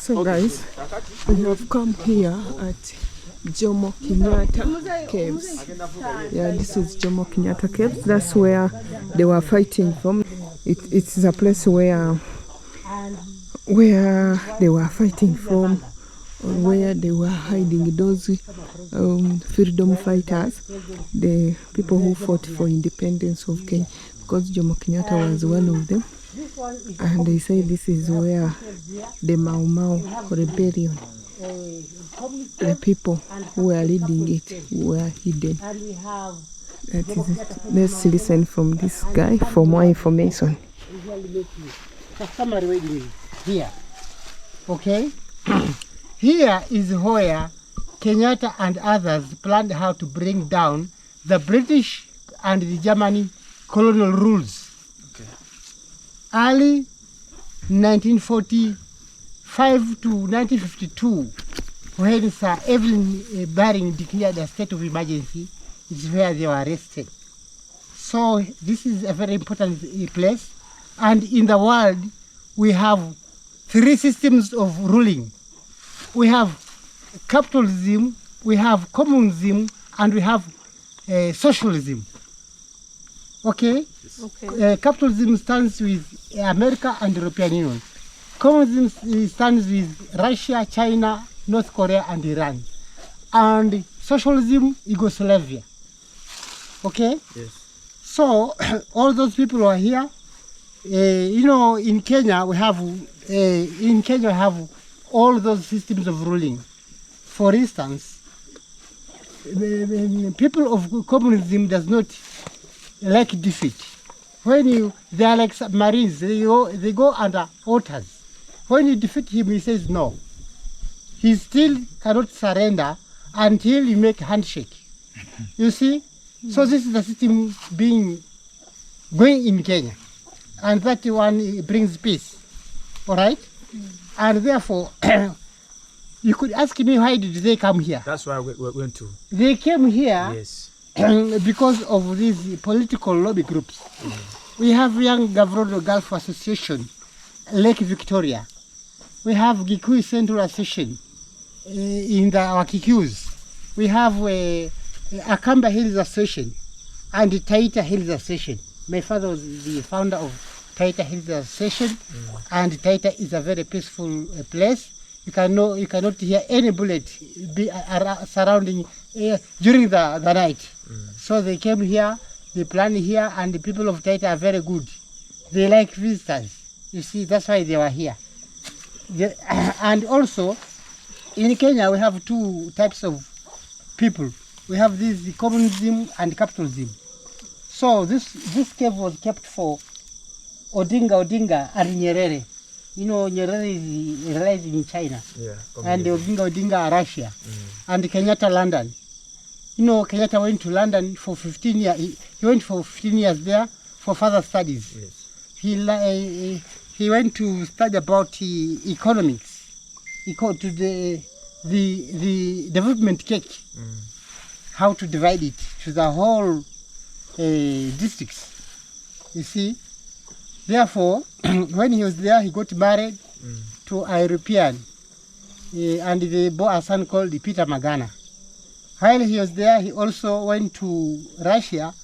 So guys, we have come here at JOMO Kenyatta caves. Yeah, this is JOMO Kenyatta caves. That's where they were fighting from. It's a place where they were fighting from, or where they were hiding those freedom fighters, the people who fought for independence of Kenya, because Jomo Kenyatta was one of them. And they say this is where the Mau Mau rebellion, the people who were leading it, were hidden. That is it. Let's listen from this guy for more information. Here, okay? Here is where Kenyatta and others planned how to bring down the British and the German colonial rules. Okay. Early 1945 to 1952, when Sir Evelyn Baring declared a state of emergency, is where they were arrested. So this is a very important place. And in the world, we have three systems of ruling. We have capitalism, we have communism, and we have socialism. Okay? Okay. Capitalism stands with America and European Union. Communism stands with Russia, China, North Korea, and Iran. And socialism, Yugoslavia. Okay? Yes. So all those people are here. You know, in Kenya we have all those systems of ruling. For instance, people of communism does not like defeat. When they are like submarines, they go under waters. When you defeat him, he says no. He still cannot surrender until you make handshake. You see? So this is the system going in Kenya. And that one brings peace. All right? And therefore, you could ask me, why did they come here? That's why we went to. They came here because of these political lobby groups. We have Young Gavrodo Gulf Association, Lake Victoria. We have Gikui Central Association in our Kiku's. We have Akamba Hills Association and the Taita Hills Association. My father was the founder of Taita Hills Association, and Taita is a very peaceful place. You cannot hear any bullet surrounding during the night. So they came here, they planned here, and the people of Taita are very good. They like visitors. You see, that's why they were here. And also, in Kenya, we have two types of people. We have the communism and capitalism. So this cave was kept for Odinga and Nyerere. You know, Nyerere is realized in China. Yeah, and Odinga are Russia. And Kenyatta London. You know, Kenyatta went to London for 15 years. He went for 15 years there for further studies. Yes. He went to study about economics, to the development cake, how to divide it to the whole districts. You see, therefore, when he was there, he got married to a European, and they bore a son called Peter Magana. While he was there, he also went to Russia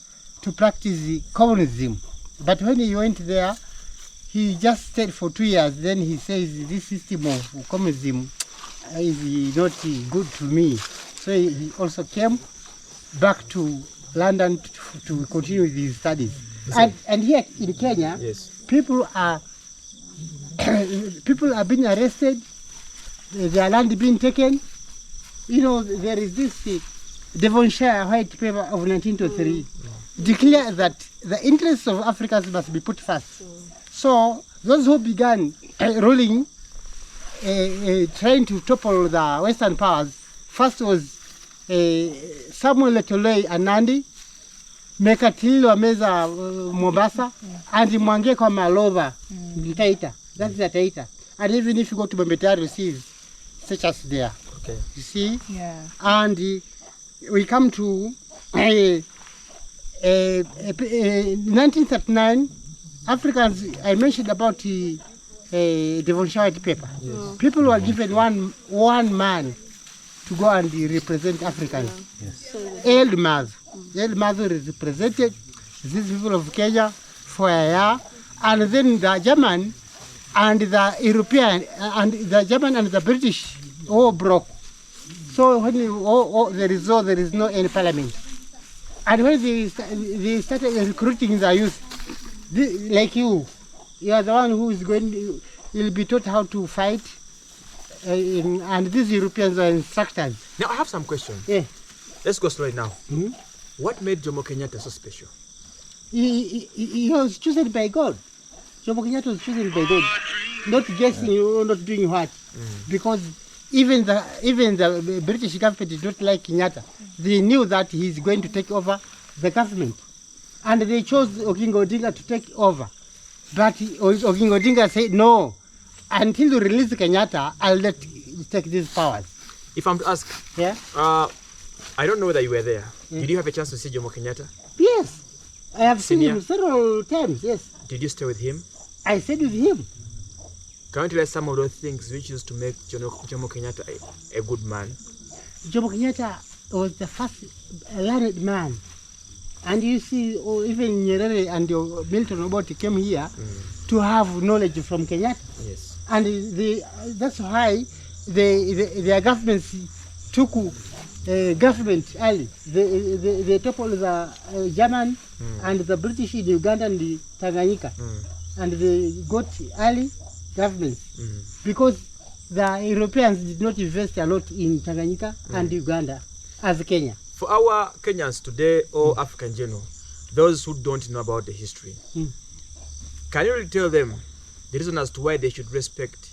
to practice communism. But when he went there, he just stayed for 2 years. Then he says, this system of communism is not good to me. So he also came back to London to continue with his studies. And here in Kenya, people are being arrested, their land being taken. You know, there is this Devonshire White Paper of 1923 declare that the interests of Africans must be put first. So those who began ruling, trying to topple the Western powers, first was Samuel Letolei Anandi, Mekatililo Ameza Mombasa, and Mwangeko Malova Taita. That's the Taita. And even if you go to Bombetari, you see such as there. Okay. You see? Yeah. And we come to 1939, Africans, I mentioned about Devonshire white paper. Yes. People were given one man to go and represent Africans. Yes. El Mazu represented these people of Kenya for a year, and then the German and the European and the German and the British all broke. So when there is no any parliament. And when they started recruiting the youth, like you are the one who is you'll be taught how to fight, and these Europeans are instructors. Now I have some questions. Yeah. Let's go straight now. Mm-hmm. What made Jomo Kenyatta so special? He was chosen by God. Jomo Kenyatta was chosen by God, not guessing or not doing what, because even the British government did not like Kenyatta. They knew that he's going to take over the government, and they chose Oginga Odinga to take over. But Oginga Odinga said, no, until you release Kenyatta, I'll let you take these powers. If I'm to ask, yeah, I don't know whether you were there. Yeah. Did you have a chance to see Jomo Kenyatta? Yes, I have seen him several times, yes. Did you stay with him? I stayed with him. Can you tell us some of those things which used to make Jomo Kenyatta a good man? Jomo Kenyatta was the first learned man. And you see, even Nyerere and Milton Obote came here to have knowledge from Kenyatta. Yes. And that's why their governments took government early. They toppled the German and the British in Uganda and the Tanganyika. And they got early governments because the Europeans did not invest a lot in Tanganyika and Uganda as Kenya. For our Kenyans today or African general, those who don't know about the history, can you really tell them the reason as to why they should respect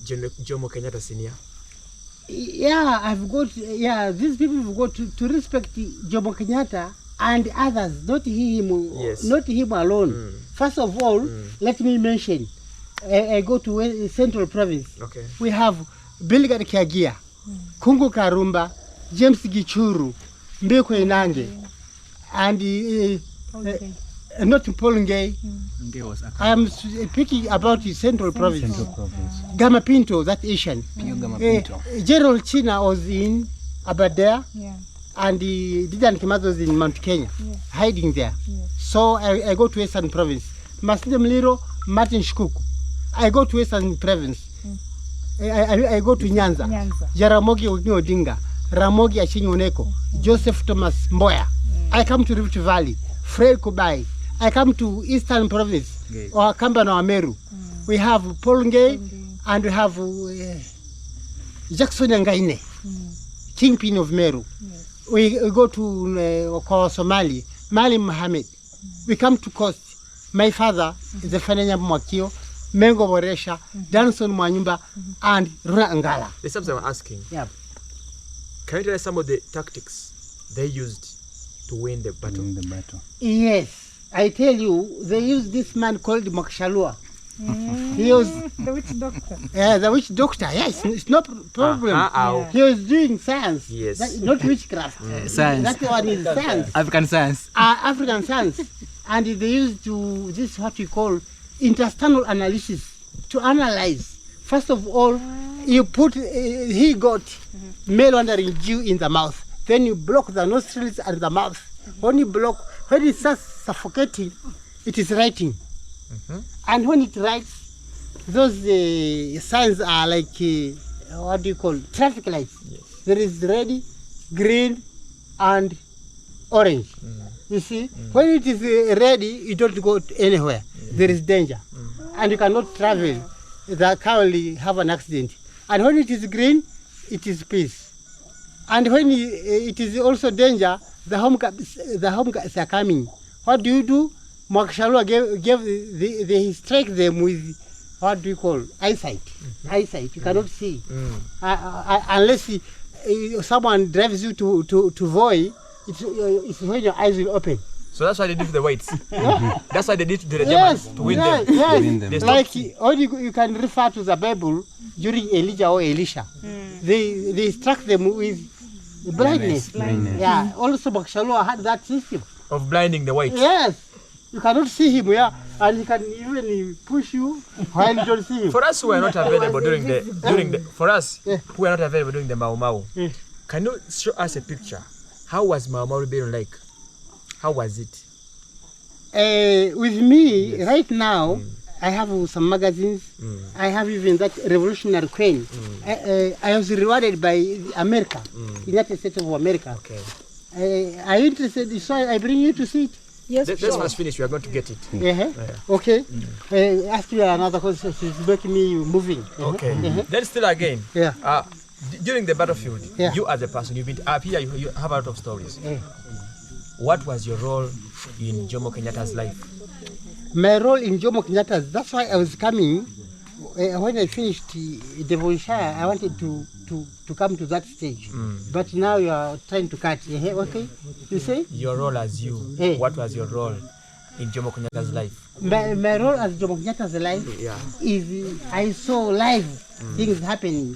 Jomo Kenyatta Senior? Yeah, these people have got to respect Jomo Kenyatta and others, not him alone. First of all, let me mention, I go to Central Province. Okay. We have Bilgad Kiagia, Kungu Karumba, James Gichuru, Mbeko Inange, and not Polungay. I am speaking about the Central Province. Gama Pinto, that Asian. Gerald China was in Aberdare. Yeah. And Didan Kimathi was in Mount Kenya, hiding there. So I go to Western Province. Masinde Mliro, Martin Shikuku. I go to Western Province. I go to Nyanza. Jaramogi Oginga Odinga, Ramogi Achieng' Oneko, Joseph Thomas Mboya. I come to Rift Valley, Fred Kubai. I come to Eastern Province, or Kamba na Wameru. We have Polungay, and we have Jackson Ngaine, Kingpin of Meru. We go to Somali, Mali Mohammed. We come to Coast. My father is the Fananya Mwakio, Mengo Boresha, Danson Mwanyumba, and Runa Angala. The something I'm asking. Yeah. Can you tell us some of the tactics they used to win the battle? Yes, I tell you, they used this man called Makshalua. He was the witch doctor. Yeah, the witch doctor. Yes, it's no problem. He was doing science. Yes, not witchcraft. Science. That one is science. African science. African science, and they used to this what we call intestinal analysis to analyze. First of all, you put he got male wandering Jew in the mouth. Then you block the nostrils and the mouth. When it starts suffocating, it is writing. And when it writes, those signs are like, what do you call, traffic lights. Yes. There is red, green, and orange. You see, when it is ready, you don't go anywhere. There is danger. And you cannot travel. The car will have an accident. And when it is green, it is peace. And when it is also danger, the home guards are coming. What do you do? Makshalua they strike them with, what do you call, eyesight. Eyesight, you cannot see. Unless someone drives you to Voi, it's when your eyes will open. So that's why they did to the whites. That's why they did to the Germans, to win them. Yes. Like, or you can refer to the Bible during Elijah or Elisha. They struck them with blindness. Yeah, also Makshalua had that system. Of blinding the whites. Yes. You cannot see him. Yeah. and he can even push you while you don't see him. For us who are not available during the who are not available during the Mau Mau, Yeah. can you show us a picture? How was Mau Mau rebellion like? How was it? With me, right now, I have some magazines. I have even that revolutionary queen. I was rewarded by America, United States of America. Okay. Are you interested? So I bring you to see it. Yes, Let's first finish. We are going to get it. Okay. Ask you another question. It's making me moving. Okay. Then still again. Yeah. During the battlefield, Yeah. you as a person, you've been up here. You have a lot of stories. Yeah. What was your role in Jomo Kenyatta's life? My role in Jomo Kenyatta, that's why I was coming. When I finished Devonshire, I wanted to come to that stage. But now you are trying to cut. Okay? You say? Your role as you. What was your role in Jomo Kenyatta's life? My role as Jomo Kenyatta's life is I saw live things happening,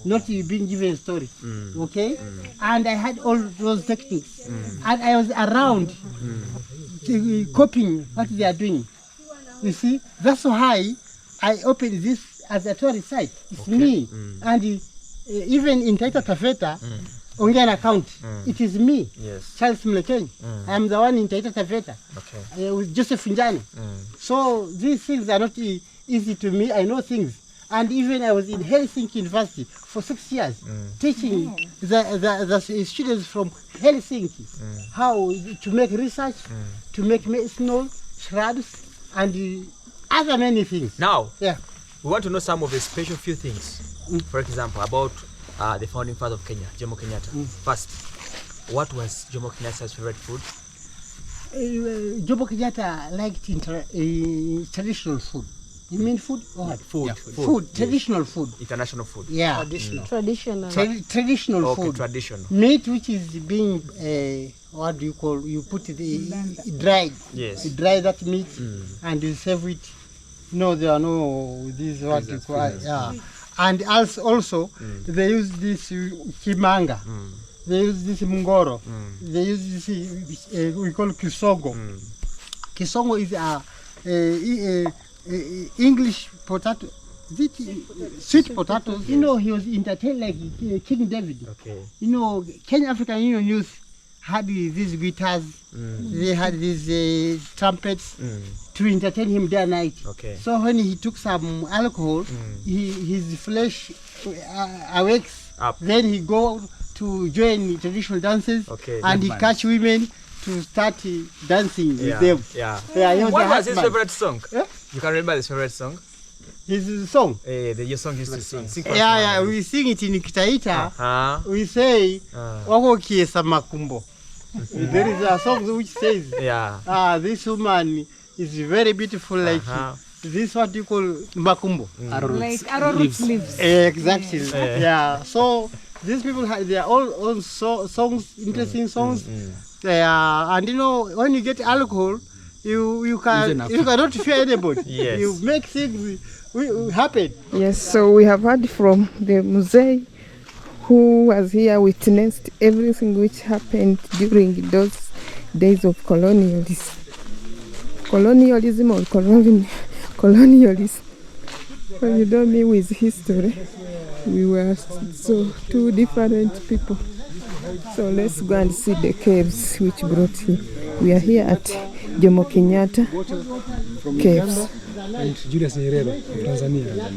not being given stories. Okay? And I had all those techniques. And I was around copying what they are doing. You see? That's why I opened this as a tourist site. It's me. And even in Taita Taveta, on an account, it is me, Yes. Charles Mlekeny. I am the one in Taita Taveta. Okay. With Joseph Njani. So these things are not easy to me. I know things. And even I was in Helsinki University for 6 years, teaching the students from Helsinki how to make research, to make medicinal shrubs, and other many things. Now, Yeah. we want to know some of the special few things. For example, about the founding father of Kenya, Jomo Kenyatta. First, what was Jomo Kenyatta's favorite food? Jomo Kenyatta liked traditional food. You mean food? Or what? Food. Yeah. Food. Food. Traditional food. International food. Yeah. traditional. Traditional Okay, food. traditional. Meat which is being, what do you call, you put it dried. Yes. You dry that meat and you serve it. No, there are no, this is what you call, yeah. And also they use this kimanga. They use this mungoro. They use this, we call kisongo. Kisongo is a English potato, sweet potatoes. You know, he was entertained like King David. Okay. You know, Kenya African Union Youth had these guitars, they had these trumpets to entertain him day and night. Okay. So when he took some alcohol, his flesh awakes. Up. Then he go to join traditional dances, Okay. and he catch women to start dancing with them. Yeah. Yeah, he was What a was his husband. favorite song? Yeah? You can remember his favorite song? His song. Your song used to sing. Sing for us Yeah, one. we sing it in Kitaita. We say, Ah. wako kiesa makumbo. There is a song which says, Yeah. this woman is very beautiful, like this what you call makumbo. Like arrowroot leaves. Exactly. Yeah. So these people have their own songs, interesting songs. And you know, when you get alcohol, you cannot fear anybody. Yes. You make things happen. Yes, so we have heard from the Muzee who was here, witnessed everything which happened during those days of colonialism or colonialism. When you know me with history, we were so two different people. So let's go and see the caves which brought here. We are here at Jomo Kenyatta caves. And Julius Nyerere of Tanzania.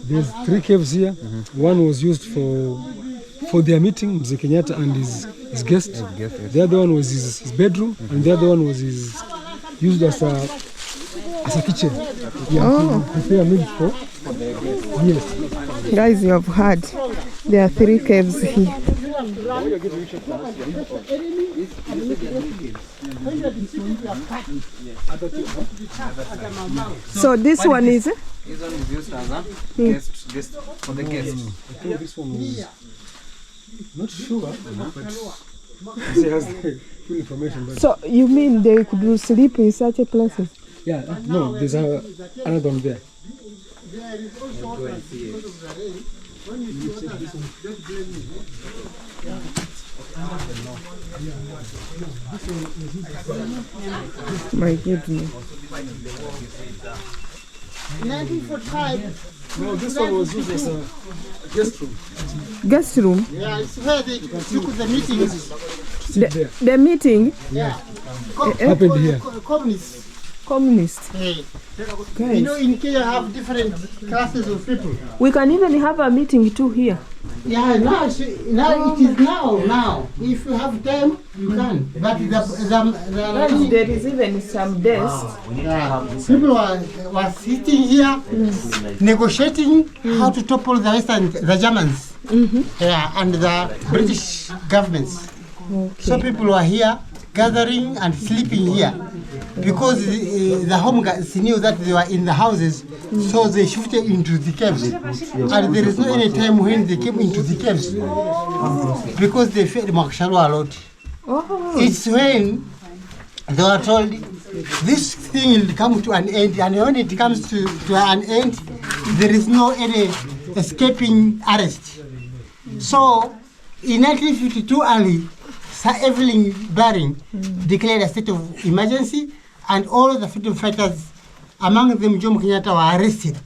There's 3 caves here. One was used for their meeting, Mzee Kenyatta and his guest. The other one was his bedroom, and the other one was used as a kitchen. Yeah, to prepare meals for. Yes. Guys, you have heard there are 3 caves here. So this one is This one is used as a guest for the guest. I think this one was not sure, but she has the full information. But so you mean they could sleep in such a places? yeah, no, there's another one there. Go and see it. My goodness. 1945. No, this one was used as a guest room. Guest room. Yeah, it's where they took the meetings. The meeting. Yeah. Happened here. Communists. Communist. Hey. Guys. You know, in Kenya, have different classes of people. We can even have a meeting too here. Yeah, now it is now. If you have time, you can. But Guys, there is even some desks. people were sitting here, negotiating how to topple the Germans, and the British governments. So people were here gathering and sleeping here because the home guys knew that they were in the houses, so they shifted into the caves. And there is no any time when they came into the caves because they fed Maksharu a lot. It's when they were told this thing will come to an end, and when it comes to an end, there is no any escaping arrest. So in 1952 early, Sir Evelyn Baring declared a state of emergency, and all the freedom fighters, among them Jomo Kenyatta, were arrested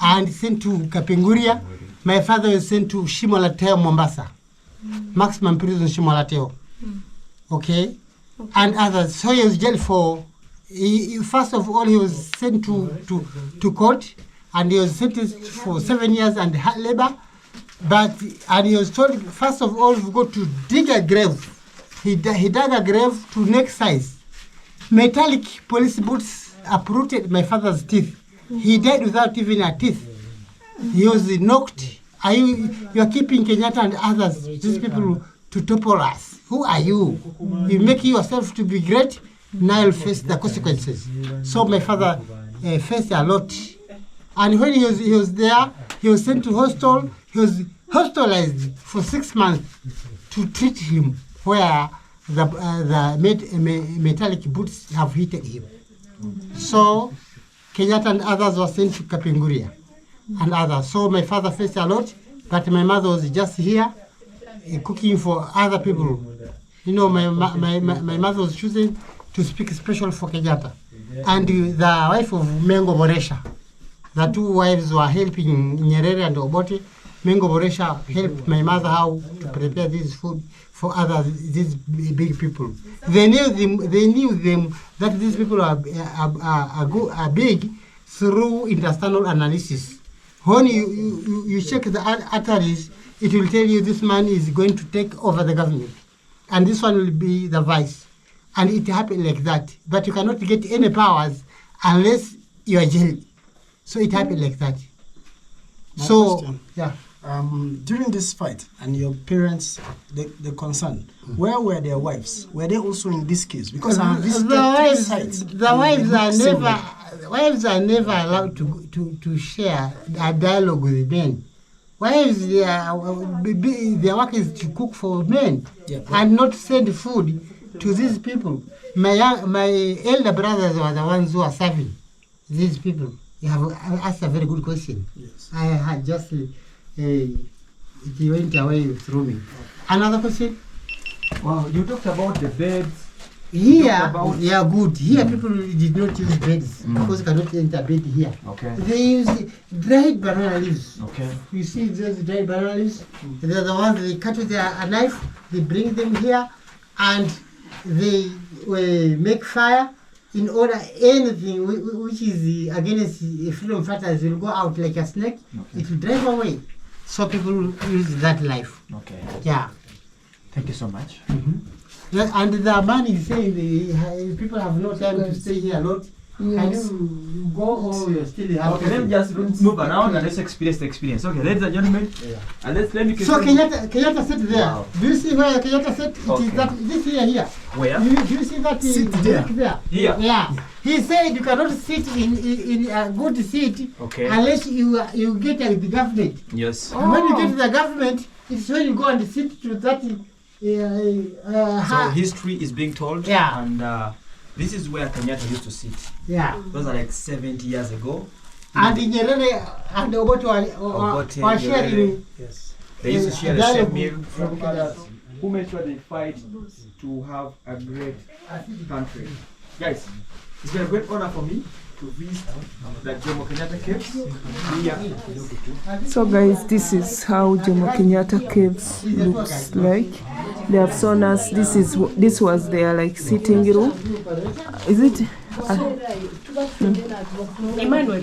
and sent to Kapenguria. My father was sent to Shimolateo, Mombasa, maximum prison Shimolateo. Okay, and others. So he was jailed for. First of all, he was sent to court, and he was sentenced for 7 years and hard labor. And he was told first of all to go to dig a grave. He dug a grave to neck size. Metallic police boots uprooted my father's teeth. He died without even a teeth. He was knocked. You are keeping Kenyatta and others, these people, to topple us. Who are you? You make yourself to be great, now you'll face the consequences. So my father faced a lot. And when he was there, he was sent to hostel. He was hospitalized for 6 months to treat him, where the metallic boots have hit him. So Kenyatta and others were sent to Kapenguria and others. So my father faced a lot, but my mother was just here cooking for other people. You know, my mother was choosing to speak special for Kenyatta. And the wife of Mengo Boresha, the two wives were helping Nyerere and Obote. Mengo Boresha helped my mother how to prepare this food for these big people. They knew them that these people are big through internal analysis. When you check the arteries, it will tell you this man is going to take over the government, and this one will be the vice. And it happened like that. But you cannot get any powers unless you are jailed. So it happened like that. Yeah. During this fight and your parents, the concern, where were their wives? Were they also in this case? Because I visited the wives are never allowed to share a dialogue with men. Wives, their work is to cook for men and not send food to these people. My elder brothers were the ones who are serving these people. You have asked a very good question. Yes. I had just it went away through me. Another question? Well, you talked about the beds. Here, they are good. Here, people did not use beds because you cannot enter bed here. Okay. They use dried banana leaves. Okay. You see those dried banana leaves? They're the ones they cut with a knife, they bring them here, and they make fire in order anything which is against freedom fighters will go out like a snake. Okay. It will drive away. So people use that life. Okay. Yeah. Thank you so much. And the man is saying people have no time to stay here a lot. Yes. And you go or you still have. Okay, let me just move around and let's experience the experience. Okay, ladies and gentlemen. And let me. So Kenyatta sat there. Wow. Do you see where Kenyatta sat? It is that this here. Where? Do you see that Sit there. Here. Yeah. He said you cannot sit in a good seat unless you get the government. Yes. And when you get the government, it's when you go and sit to that. So history is being told. Yeah. And this is where Kenyatta used to sit. Yeah. Those are like 70 years ago. And Nyerere and Obote were sharing. Yes. They used to share the same meal. who made sure they fight to have a great country. Guys, it's been a great honor for me to visit the Jomo Kenyatta Caves here. So guys, this is how Jomo Kenyatta Caves looks like. They have shown us, this was their like sitting room. Is it? Emmanuel,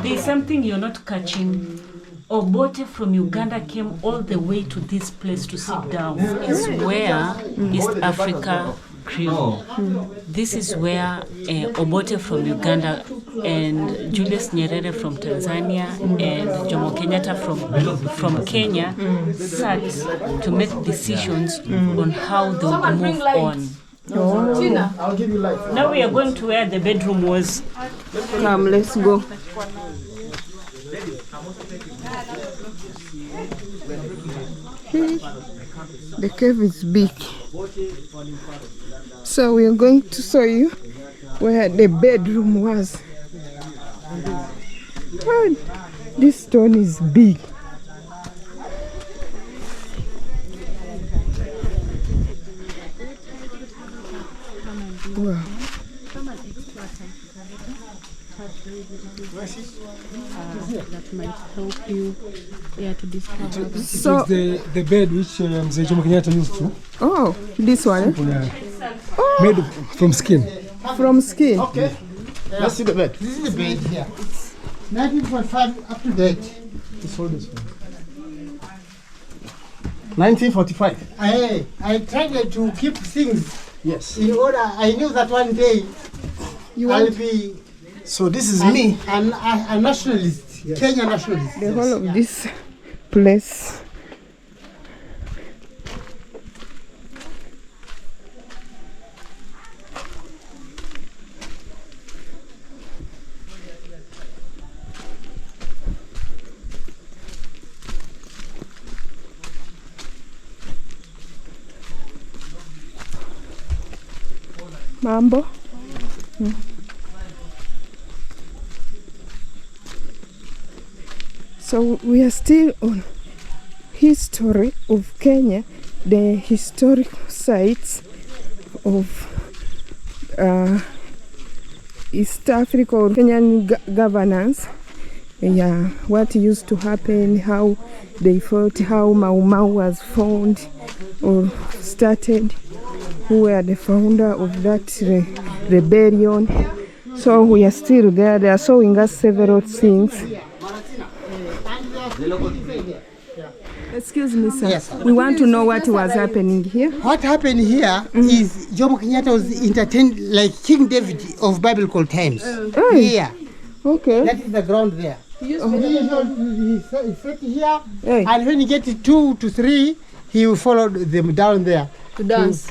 there is something you're not catching. Obote from Uganda came all the way to this place to sit down. It's where East Africa grew. This is where Obote from Uganda and Julius Nyerere from Tanzania and Jomo Kenyatta from Kenya sat to make decisions on how they would move on. Oh. I'll give you life. Now we are going to where the bedroom was. Come, let's go. The cave is big. So we are going to show you where the bedroom was. And this stone is big. Wow. That might help you to discover. It was the bed which Jomo Kenyatta used to. Oh, this one? Yeah. Made from skin. From skin? Okay. Let's see the bed. This is the bed here. It's 1945 up to date. Let's hold this one. 1945. I tried to keep things Yes. in order. I knew that one day I'll be So this is me. a nationalist, Kenya nationalist. The whole of this place. Mambo. So we are still on history of Kenya, the historic sites of East Africa or Kenyan governance. Yeah, what used to happen, how they fought, how Mau Mau was found or started, who were the founder of that rebellion. So we are still there. They are showing us several things. Excuse me, sir. Yes. We want to know what was happening here. What happened here is Jomo Kenyatta was entertained like King David of biblical times. Here. Okay. That is the ground there. He sat here, Hey. and when he gets 2 to 3, he will follow them down there to dance.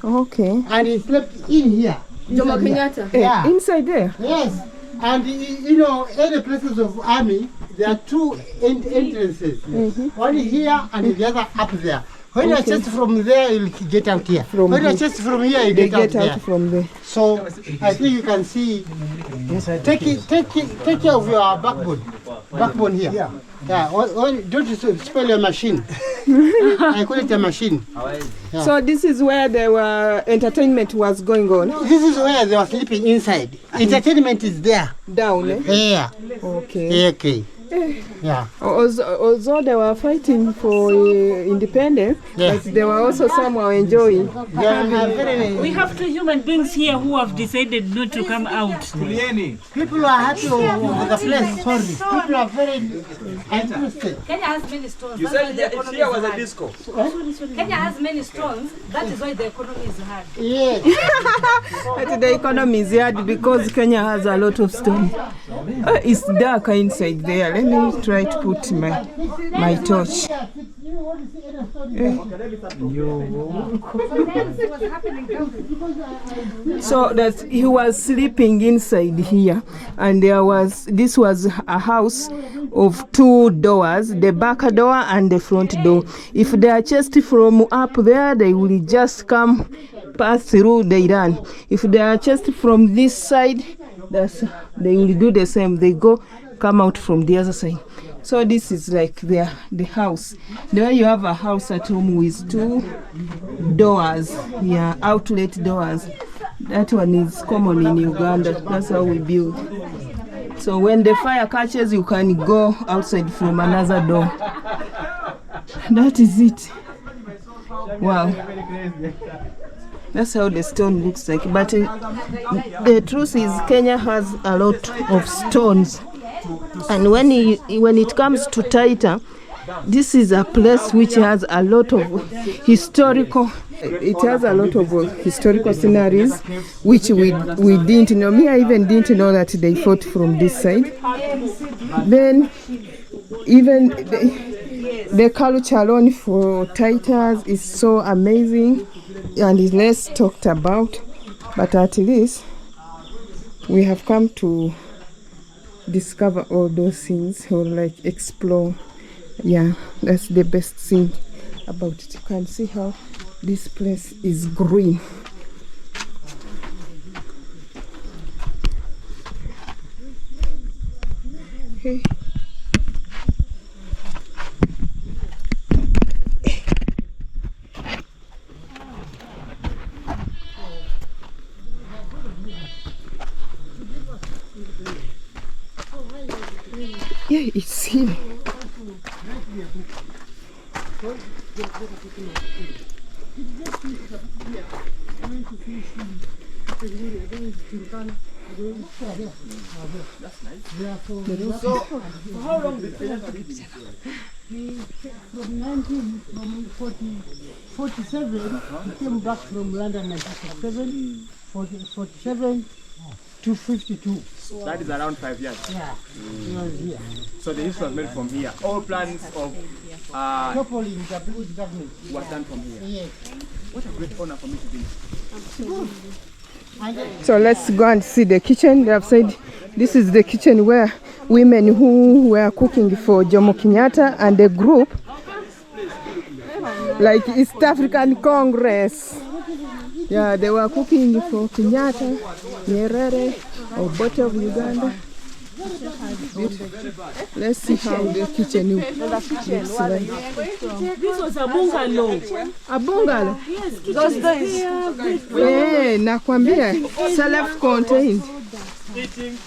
Okay. And he slept in here. Jomo Kenyatta. Hey, Yeah. inside there. Yes. And you know, any places of army, there are 2 entrances. One here and the other up there. When you are just from there, you get out here. When you are just from here, you They get out get there. out from there. So I think you can see. Take care of your backbone here. Yeah. Don't you spoil your machine. I call it a machine. Yeah. So this is where the entertainment was going on. This is where they were sleeping inside. Entertainment is there. Down, eh? Yeah. Okay. Okay. Yeah. Although they were fighting for independence, Yes. but they were also somehow enjoying. They are very, We have 2 human beings here who have decided not to come out. people are happy with the place. Sorry. People are very interested. Kenya has many stones. You That's why said the economy here is was a hard. disco. Kenya has many stones. That is why the economy is hard. Yes. But the economy is hard because Kenya has a lot of stone. It's dark inside there. Let me try to put my torch. So that he was sleeping inside here, and this was a house of 2 doors, the back door and the front door. If they are chased from up there, they will just come pass through, they run. If they are chased from this side, they will do the same. They come out from the other side. So this is like the house. There you have a house at home with 2 doors, yeah, outlet doors. That one is common in Uganda. That's how we build. So when the fire catches, you can go outside from another door. That is it. Wow. That's how the stone looks like. But the truth is Kenya has a lot of stones. And when it comes to Taita, this is a place which has a lot of historical. It has a lot of historical scenarios which we didn't know. Me, I even didn't know that they fought from this side. Then even the culture alone for Taitas is so amazing and is less talked about. But at least we have come to discover all those things or like explore. Yeah, that's the best thing about it. You can see how this place is green. Okay. Yeah, it's here. So, how long did Kenyatta live? From 1947, he came back from London 1947, 47 to 52. That is around 5 years. Yeah, he was here. So the history was made from here. All plans of Properly in the British government was done from here. Yes. What a great honor for me to be. So let's go and see the kitchen. They have said this is the kitchen where women who were cooking for Jomo Kenyatta and the group, like East African Congress. Yeah, they were cooking for Kenyatta, Nyerere, Obote of Uganda. Let's see how the kitchen looks like. This was a bungalow. A bungalow? Yes, those days. Yeah, nakwambia, self-contained. Eating,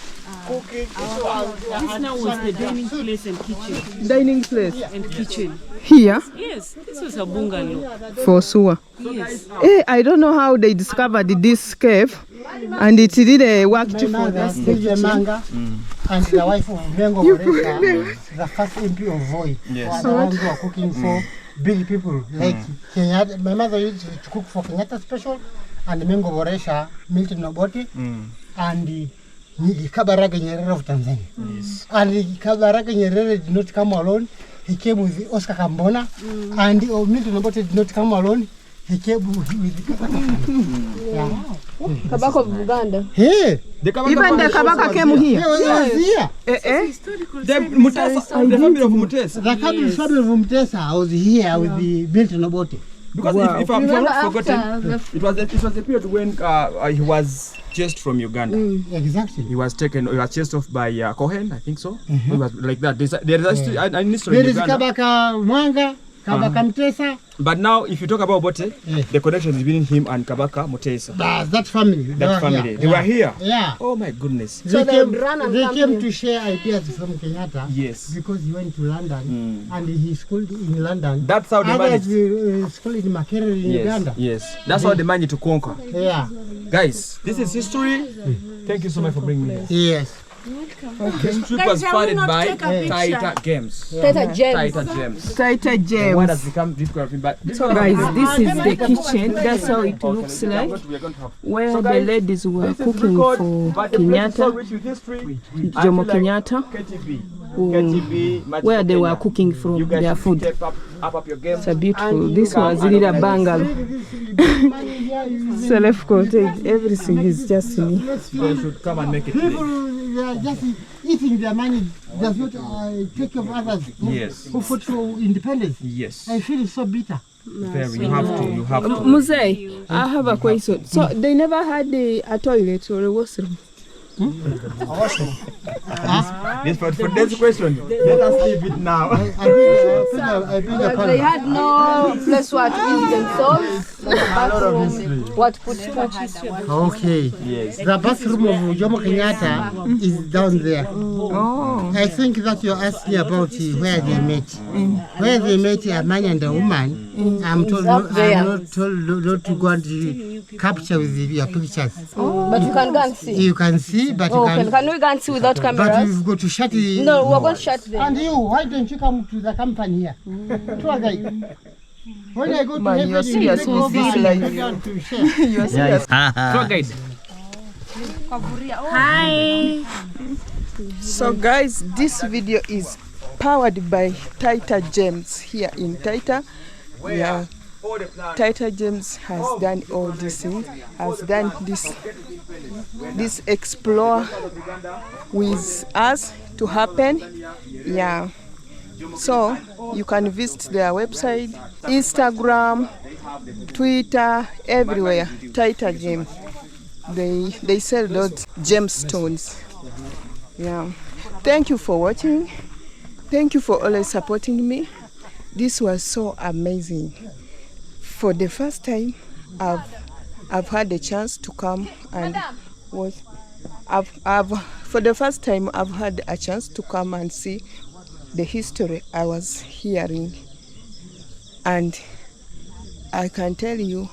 cooking. This now was the dining place and kitchen. Dining place? And kitchen. Here? Yes, this was a bungalow. For sure. Yes. Hey, I don't know how they discovered this cave, and it didn't work for us. Manga and the wife of Mengo Boreka, the first MP of Voi. Yes. The ones who are cooking for big people like Kenyatta. My mother used to cook for Kenyatta Special and Mengo Boresha, Milton Obote, and Kabaraga Nyerere of Tanzania. Yes. And Kabaraga Nyerere did not come alone. He came with Oscar Kambona, and Milton Obote did not come alone. He came with Kabaka. Kabaka of Uganda. Hey! Even the Kabaka came here. He was here. The family of Mutesa. The family of Mutesa was here with the Milton Obote. Because if I'm not forgotten, it was a period when he was chased from Uganda. Exactly. He was chased off by Cohen, I think so. It was like that. There is an history There in is Uganda. Kabaka Mwanga, Kabaka Mutesa. But now, if you talk about Bote, the connection is between him and Kabaka Mutesa. That family. That family. They were here. Yeah. Oh my goodness. They came to share ideas from Kenyatta. Yes. Because he went to London and he schooled in London. That's how they managed. Schooled in Makerere in Uganda. Yes. That's how they managed to conquer. Yeah. Guys, this is history. Thank you so much for bringing me here. Yes. This trip was funded by Taita Games. Taita Gems. Taita Gems. Taita The one has Gems. become difficult, but So guys, this is the kitchen. That's how it looks like. Where the ladies were cooking for Kenyatta, Jomo Kenyatta, where they were cooking from their food. It's a beautiful. This was really a bungalow. Self-contained. Everything is just me. they should come and make it People play. they are just eating their money, does not take care of others who fought for independence. Yes. I feel so bitter. Very. You have to. Muzay, I have a question. So they never had a toilet or a washroom? Yes, but for this question, let us leave it now. I beg your They pardon. had no place where to eat themselves, like a bathroom, what to put food. Okay. Yes. The bathroom of Jomo Kenyatta is down there. Oh. I think that you're asking about where they met. Where they met a man and a woman. I'm told up there. I'm not told not to go and capture with your pictures. But you can go and see. You can see, but you Oh, can. can we go and see without But cameras? you've got to shut the. No, we're going to shut them. And you, why don't you come to the company here? Tour guide. When I go to Man, heaven, you're serious you with take this over life. and go down to share. You're serious. Tour guide. Hi. So guys, this video is powered by Taita Gems here in Taita. Yeah, Taita Gems has done all these things, has done this explore with us to happen. Yeah, so you can visit their website, Instagram, Twitter, everywhere. Taita Gems. They sell those gemstones. Yeah. Thank you for watching. Thank you for always supporting me. This was so amazing. For the first time, I've had a chance to come and watch. For the first time I've had a chance to come and see the history I was hearing, and I can tell you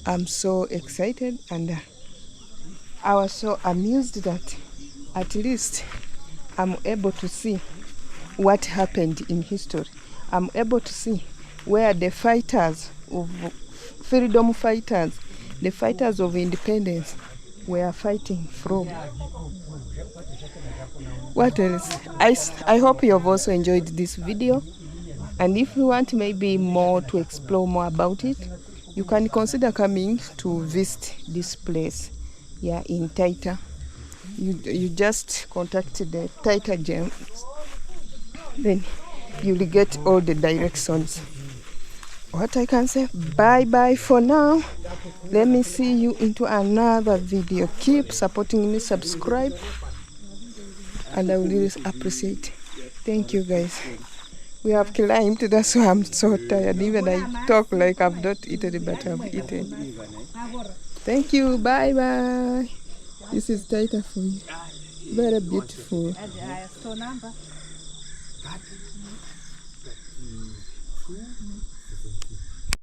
I'm so excited, and I was so amused that at least I'm able to see what happened in history. I'm able to see where the fighters of freedom fighters, the fighters of independence were fighting from. What else? I hope you have also enjoyed this video, and if you want maybe more to explore more about it, you can consider coming to visit this place. Yeah, in Taita. You just contact the Taita Gems, then you'll get all the directions. What I can say, bye bye for now. Let me see you into another video. Keep supporting me, subscribe, and I will really appreciate. Thank you guys. We have climbed, that's why I'm so tired. Even I talk like I've not eaten, but I've eaten. Thank you, bye bye. This is Taita for you. Very beautiful.